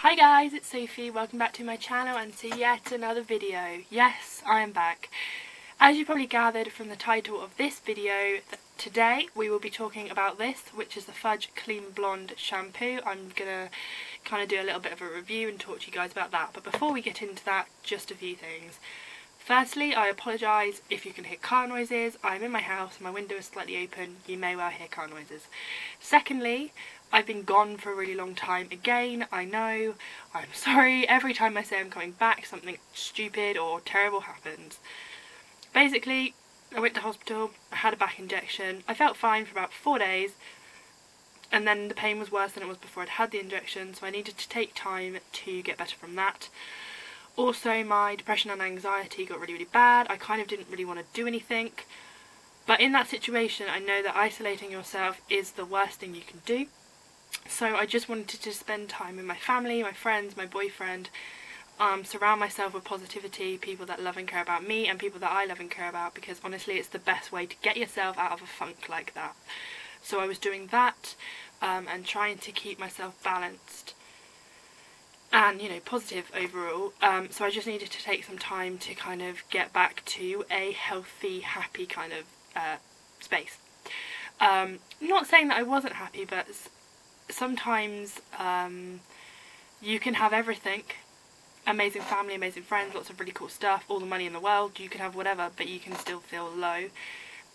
Hi guys, it's Sophie. Welcome back to my channel and to yet another video. Yes, I am back. As you probably gathered from the title of this video, today we will be talking about this, which is the Fudge Clean Blonde Shampoo. I'm gonna kind of do a little bit of a review and talk to you guys about that. But before we get into that, just a few things. Firstly, I apologise if you can hear car noises. I'm in my house and my window is slightly open. You may well hear car noises. Secondly, I've been gone for a really long time again. I know, I'm sorry. Every time I say I'm coming back, something stupid or terrible happens. Basically, I went to hospital, I had a back injection. I felt fine for about 4 days, and then the pain was worse than it was before I'd had the injection, so I needed to take time to get better from that. Also, my depression and anxiety got really bad. I kind of didn't really want to do anything. But in that situation, I know that isolating yourself is the worst thing you can do. So I just wanted to spend time with my family, my friends, my boyfriend, surround myself with positivity, people that love and care about me and people that I love and care about, because honestly it's the best way to get yourself out of a funk like that. So I was doing that and trying to keep myself balanced and, you know, positive overall. So I just needed to take some time to kind of get back to a healthy, happy kind of space. Not saying that I wasn't happy, but sometimes you can have everything, amazing family, amazing friends, lots of really cool stuff, all the money in the world, you can have whatever, but you can still feel low.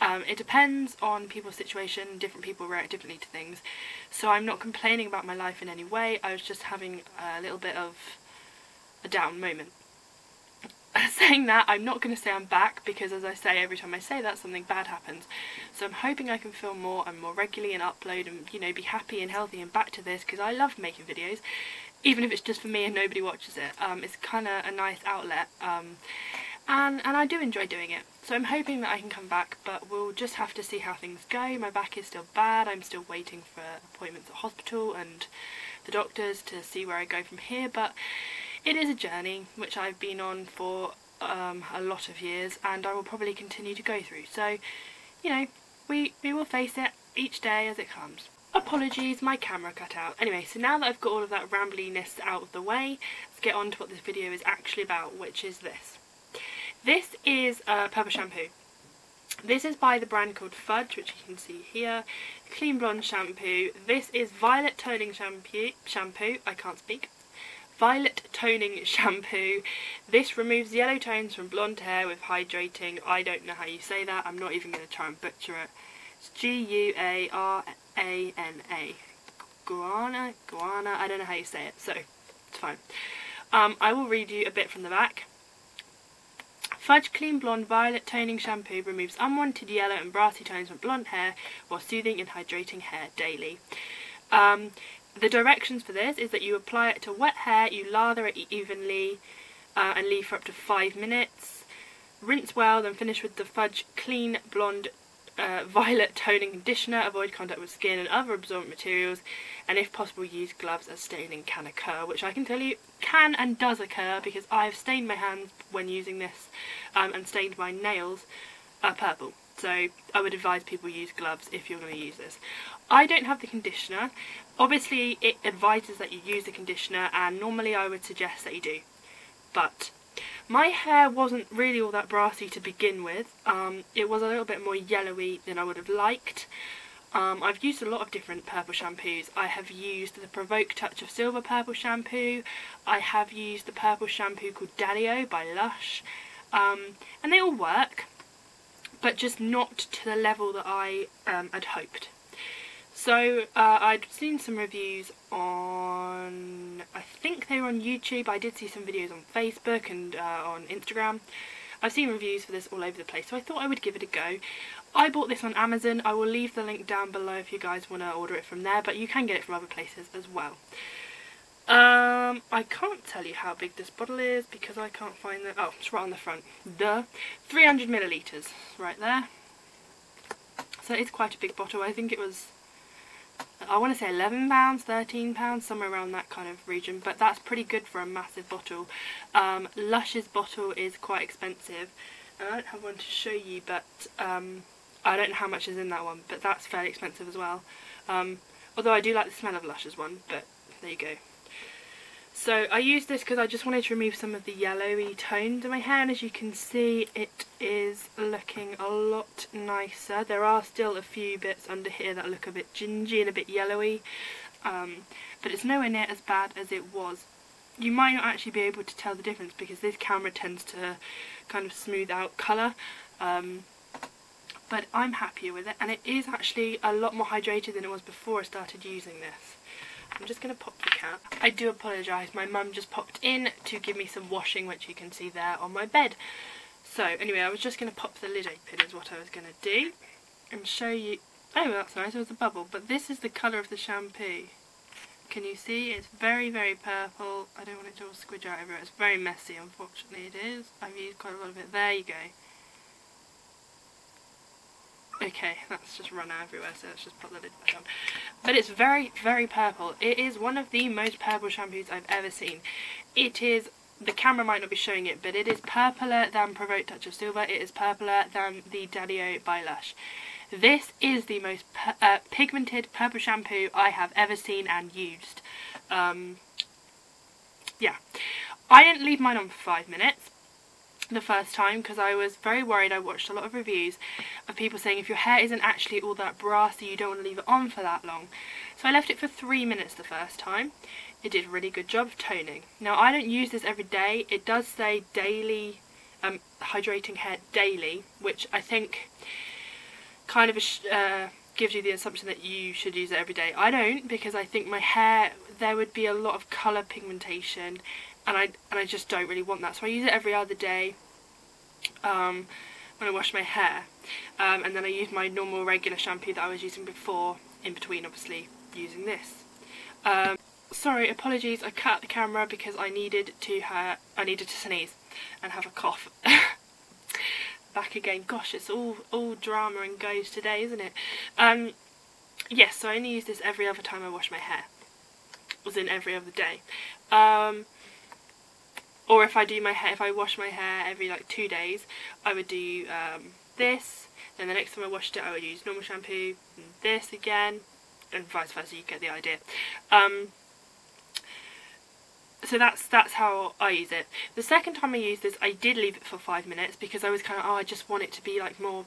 It depends on people's situation, different people react differently to things, so I'm not complaining about my life in any way. I was just having a little bit of a down moment. Saying that, I'm not going to say I'm back, because as I say, every time I say that, something bad happens. So I'm hoping I can film more and more regularly and upload and, you know, be happy and healthy and back to this, because I love making videos, even if it's just for me and nobody watches it. It's kind of a nice outlet, and I do enjoy doing it. So I'm hoping that I can come back, but we'll just have to see how things go. My back is still bad. I'm still waiting for appointments at hospital and the doctors to see where I go from here, but it is a journey which I've been on for a lot of years, and I will probably continue to go through. So, you know, we will face it each day as it comes. Apologies, my camera cut out. Anyway, so now that I've got all of that rambliness out of the way, let's get on to what this video is actually about, which is this. This is a purple shampoo. This is by the brand called Fudge, which you can see here. Clean Blonde Shampoo. This is Violet Toning Shampoo. I can't speak. Violet Toning Shampoo. This removes yellow tones from blonde hair with hydrating. I don't know how you say that. I'm not even going to try and butcher it. It's Guarana. Guarana. I don't know how you say it, so it's fine. I will read you a bit from the back. Fudge Clean Blonde Violet Toning Shampoo removes unwanted yellow and brassy tones from blonde hair while soothing and hydrating hair daily. The directions for this is that you apply it to wet hair, you lather it evenly and leave for up to 5 minutes. Rinse well, then finish with the Fudge Clean Blonde Violet Toning Conditioner. Avoid contact with skin and other absorbent materials, and if possible use gloves as staining can occur, which I can tell you can and does occur, because I've stained my hands when using this and stained my nails purple. So I would advise people use gloves if you're going to use this. I don't have the conditioner. Obviously it advises that you use the conditioner, and normally I would suggest that you do. But my hair wasn't really all that brassy to begin with. It was a little bit more yellowy than I would have liked. I've used a lot of different purple shampoos. I have used the Provoke Touch of Silver purple shampoo. I have used the purple shampoo called Daddy-O by Lush. And they all work, but just not to the level that I had hoped. So I'd seen some reviews on, I think they were on YouTube. I did see some videos on Facebook and on Instagram. I've seen reviews for this all over the place, so I thought I would give it a go. I bought this on Amazon. I will leave the link down below if you guys want to order it from there, but you can get it from other places as well. I can't tell you how big this bottle is because I can't find the, oh, it's right on the front. Duh. 300 millilitres right there. So it's quite a big bottle. I think it was, I want to say £11, £13, somewhere around that kind of region, but that's pretty good for a massive bottle. Lush's bottle is quite expensive, and I don't have one to show you, but I don't know how much is in that one, but that's fairly expensive as well. Although I do like the smell of Lush's one, but there you go. So I used this because I just wanted to remove some of the yellowy tones in my hair, and as you can see it is looking a lot nicer. There are still a few bits under here that look a bit gingy and a bit yellowy, but it's nowhere near as bad as it was. You might not actually be able to tell the difference because this camera tends to kind of smooth out colour, but I'm happier with it, and it is actually a lot more hydrated than it was before I started using this. I'm just going to pop the cap. I do apologise, my mum just popped in to give me some washing, which you can see there on my bed. So anyway, I was just going to pop the lid open is what I was going to do, and show you. Oh, that's nice, there was a bubble, but this is the colour of the shampoo. Can you see? It's very, very purple. I don't want it to all squidge out everywhere. It's very messy, unfortunately it is. I've used quite a lot of it. There you go. Okay, that's just run out everywhere, so let's just put the lid back on. But it's very, very purple. It is one of the most purple shampoos I've ever seen. It is, the camera might not be showing it, but it is purpler than Provoked Touch of Silver. It is purpler than the Daddy-O by Lush. This is the most pigmented purple shampoo I have ever seen and used. Yeah. I didn't leave mine on for 5 minutes the first time because I was very worried. I watched a lot of reviews of people saying if your hair isn't actually all that brassy you don't want to leave it on for that long. So I left it for 3 minutes the first time. It did a really good job of toning. Now I don't use this every day. It does say daily, hydrating hair daily, which I think kind of gives you the assumption that you should use it every day. I don't, because I think my hair, there would be a lot of colour pigmentation, and I just don't really want that. So I use it every other day when I wash my hair, and then I use my normal regular shampoo that I was using before, in between obviously using this. Sorry, apologies, I cut the camera because I needed to sneeze and have a cough. Back again. Gosh, it's all drama and goes today, isn't it? Yes, so I only use this every other time I wash my hair. As in every other day. Or if I wash my hair every like 2 days, I would do this, then the next time I washed it I would use normal shampoo, and this again, and vice versa, you get the idea. So that's how I use it. The second time I used this, I did leave it for 5 minutes because I was kind of, I just want it to be like more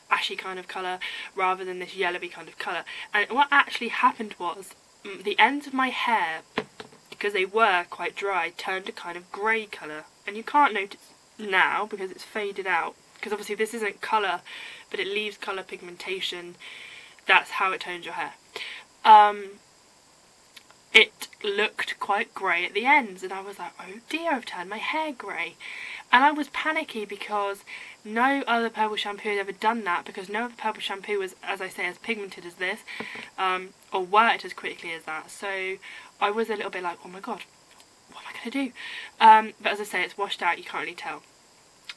ashy kind of colour rather than this yellowy kind of colour. And what actually happened was the ends of my hair, because they were quite dry, turned a kind of grey colour. And you can't notice now because it's faded out, because obviously this isn't colour, but it leaves colour pigmentation. That's how it tones your hair. It looked quite grey at the ends, and I was like, oh dear, I've turned my hair grey. And I was panicky because no other purple shampoo had ever done that, because no other purple shampoo was, as I say, as pigmented as this, or worked as quickly as that. So I was a little bit like, oh my god, what am I going to do? But as I say, it's washed out, you can't really tell.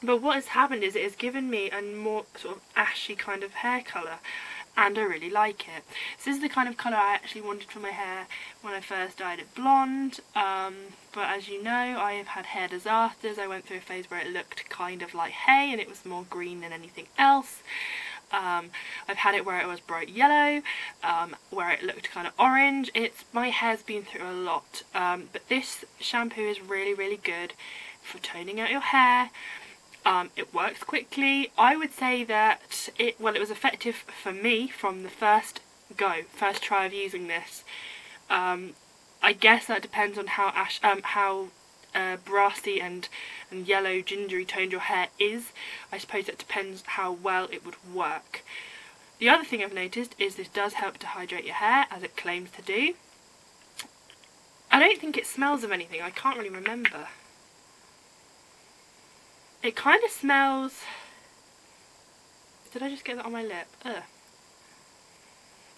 But what has happened is it has given me a more sort of ashy kind of hair colour, and I really like it. So this is the kind of colour I actually wanted for my hair when I first dyed it blonde, but as you know, I have had hair disasters. I went through a phase where it looked kind of like hay and it was more green than anything else. I've had it where it was bright yellow, where it looked kind of orange. My hair's been through a lot, but this shampoo is really, really good for toning out your hair. It works quickly. I would say that it was effective for me from the first try of using this. I guess that depends on how brassy and yellow gingery toned your hair is. I suppose it depends how well it would work. The other thing I've noticed is this does help to hydrate your hair, as it claims to do. I don't think it smells of anything. I can't really remember. It kind of smells... Did I just get that on my lip? Ugh.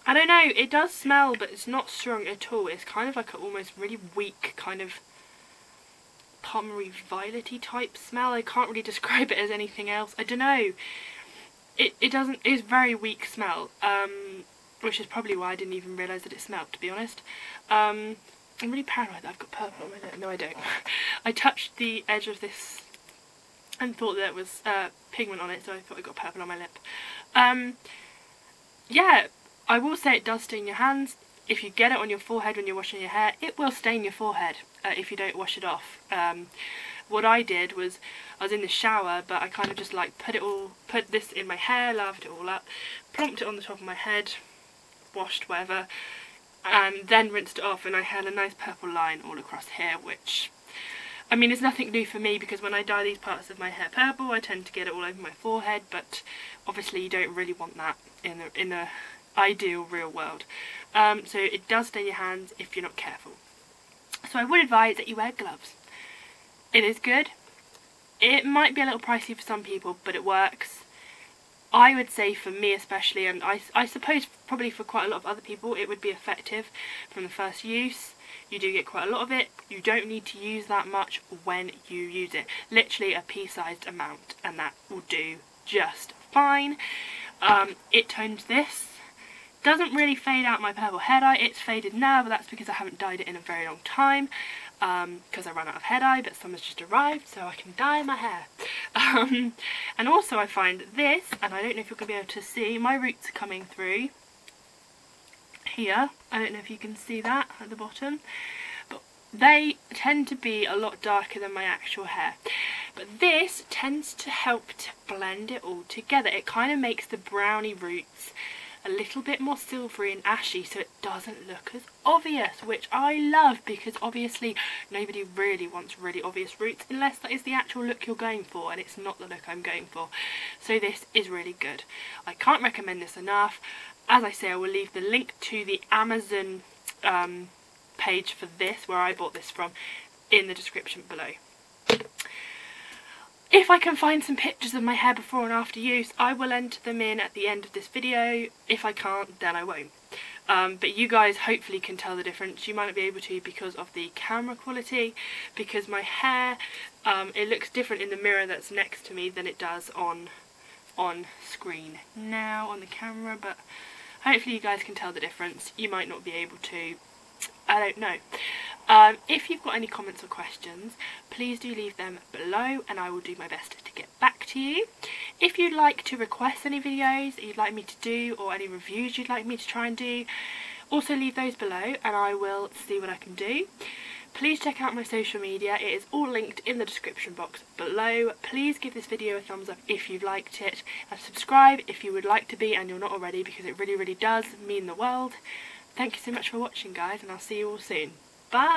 I don't know, it does smell, but it's not strong at all. It's kind of like an almost really weak kind of Pigmented violet-y type smell. I can't really describe it as anything else. I don't know. It's very weak smell, which is probably why I didn't even realise that it smelled, to be honest. I'm really paranoid that I've got purple on my lip. No, I don't. I touched the edge of this and thought there was pigment on it, so I thought I got purple on my lip. Yeah, I will say it does sting your hands. if you get it on your forehead when you're washing your hair, it will stain your forehead if you don't wash it off. What I did was, I was in the shower, but I kind of just like put this in my hair, lathered it all up, plonked it on the top of my head, washed whatever, and then rinsed it off, and I had a nice purple line all across here, which, I mean, it's nothing new for me, because when I dye these parts of my hair purple, I tend to get it all over my forehead, but obviously you don't really want that in the ideal real world. So it does stain your hands if you're not careful. So I would advise that you wear gloves. It is good. It might be a little pricey for some people, but it works. I would say for me especially, and I suppose probably for quite a lot of other people, it would be effective from the first use. You do get quite a lot of it. You don't need to use that much when you use it. Literally a pea-sized amount, and that will do just fine. It tones this. Doesn't really fade out my purple hair dye. It's faded now, but that's because I haven't dyed it in a very long time, because I ran out of hair dye, but summer's just arrived, so I can dye my hair. And also I find this, and I don't know if you're going to be able to see, my roots are coming through here. I don't know if you can see that at the bottom, but they tend to be a lot darker than my actual hair. But this tends to help to blend it all together. It kind of makes the brownie roots a little bit more silvery and ashy, so it doesn't look as obvious, which I love, because obviously nobody really wants really obvious roots unless that is the actual look you're going for, and it's not the look I'm going for. So this is really good. I can't recommend this enough. As I say, I will leave the link to the Amazon page for this, where I bought this from, in the description below. If I can find some pictures of my hair before and after use, I will enter them in at the end of this video. If I can't, then I won't. But you guys hopefully can tell the difference. You might not be able to because of the camera quality, because my hair, it looks different in the mirror that's next to me than it does on screen now on the camera, but hopefully you guys can tell the difference. You might not be able to. I don't know. If you've got any comments or questions, please do leave them below, and I will do my best to get back to you. If you'd like to request any videos that you'd like me to do, or any reviews you'd like me to try and do, also leave those below and I will see what I can do. Please check out my social media. It is all linked in the description box below. Please give this video a thumbs up if you've liked it, and subscribe if you would like to be and you're not already, because it really, really does mean the world. Thank you so much for watching, guys, and I'll see you all soon. Bye!